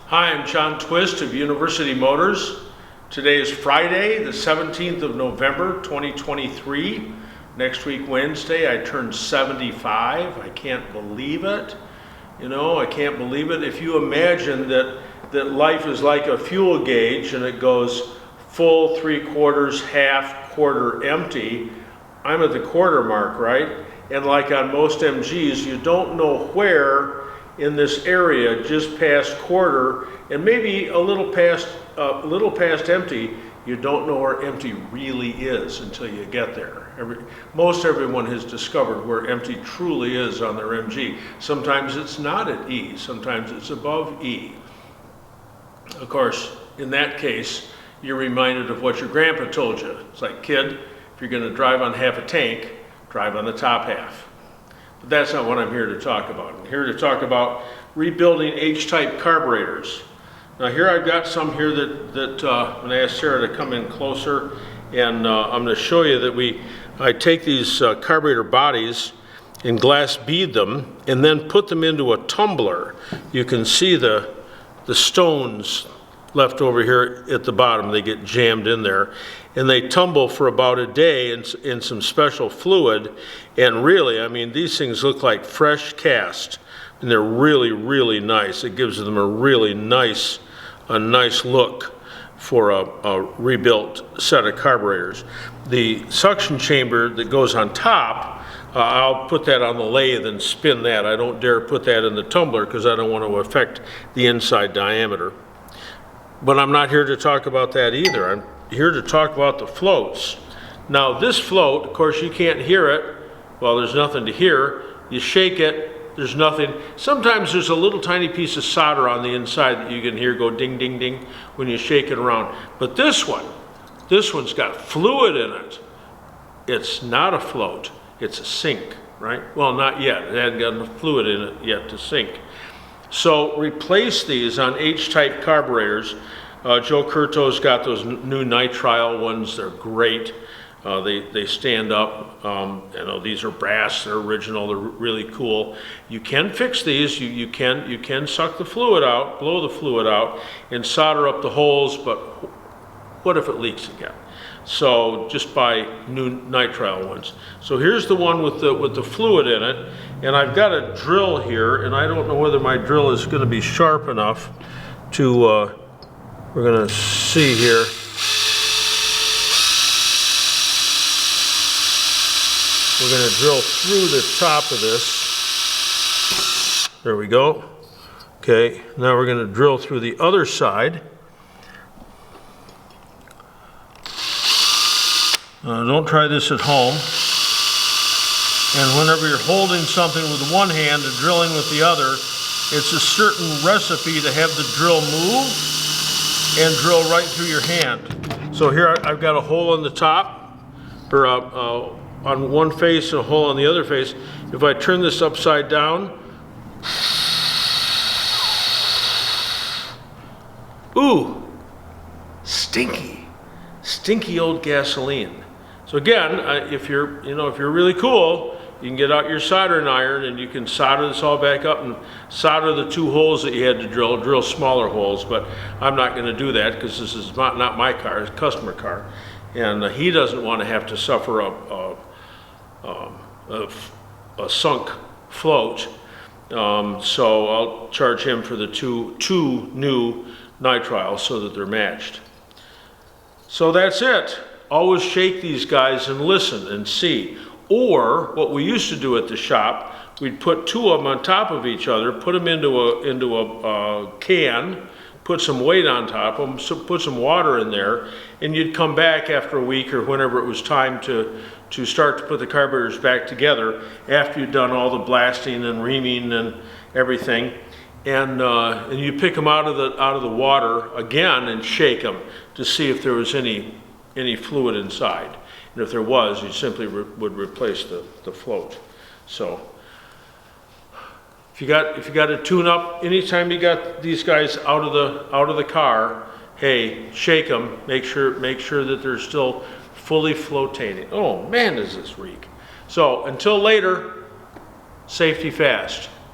Hi, I'm John Twist of University Motors. Today is Friday, the 17th of November, 2023. Next week, Wednesday, I turn 75. I can't believe it. I can't believe it. If you imagine that life is like a fuel gauge and it goes full, 3/4, half, quarter, empty, I'm at the quarter mark, right? And like on most MGs, you don't know where in this area, just past quarter, and maybe a little past empty. You don't know where empty really is until you get there. Most everyone has discovered where empty truly is on their MG. Sometimes it's not at E, sometimes it's above E. Of course, in that case, you're reminded of what your grandpa told you. It's like, kid, if you're gonna drive on half a tank, drive on the top half. But that's not what I'm here to talk about. I'm here to talk about rebuilding H-Type carburetors. Now here I've got some here that I'm going to ask Sarah to come in closer, and I'm going to show you that I take these carburetor bodies and glass bead them and then put them into a tumbler. You can see the stones left over here at the bottom. They get jammed in there, and they tumble for about a day in some special fluid. And really, I mean, these things look like fresh cast, and they're really, really nice. It gives them a really nice look for a rebuilt set of carburetors. The suction chamber that goes on top, I'll put that on the lathe and spin that. I don't dare put that in the tumbler because I don't want to affect the inside diameter. But I'm not here to talk about that either. I'm here to talk about the floats. Now this float, of course, you can't hear it. Well, there's nothing to hear. You shake it, there's nothing. Sometimes there's a little tiny piece of solder on the inside that you can hear go ding, ding, ding when you shake it around. But this one's got fluid in it. It's not a float, it's a sink, right? Well, not yet. It hasn't got enough fluid in it yet to sink. So replace these on H-Type carburetors. Joe Curto's got those new nitrile ones. They're great. They stand up. These are brass. They're original. They're really cool. You can fix these. You can suck the fluid out, blow the fluid out, and solder up the holes. But what if it leaks again? So just buy new nitrile ones. So here's the one with the fluid in it, and I've got a drill here, and I don't know whether my drill is going to be sharp enough to. We're going to see here. We're going to drill through the top of this. There we go. Okay, now we're going to drill through the other side. Don't try this at home. And whenever you're holding something with one hand and drilling with the other, it's a certain recipe to have the drill move and drill right through your hand. So here I've got a hole on the top, or on one face and a hole on the other face. If I turn this upside down, ooh, stinky old gasoline. So again, if you're really cool, you can get out your soldering iron and you can solder this all back up and solder the two holes that you had to drill smaller holes. But I'm not going to do that because this is not my car, it's a customer car, and he doesn't want to have to suffer a sunk float. So I'll charge him for the two new nitriles so that they're matched. So that's it. Always shake these guys and listen and see. Or what we used to do at the shop, we'd put two of them on top of each other, put them into a can, put some weight on top of them, put some water in there, and you'd come back after a week or whenever it was time to start to put the carburetors back together after you'd done all the blasting and reaming and everything, and you pick them out of the water again and shake them to see if there was any fluid inside. And if there was, you simply would replace the float. So if you got a tune-up, anytime you got these guys out of the car, hey, shake them. Make sure that they're still fully flotating. Oh man, does this reek! So until later, safety fast.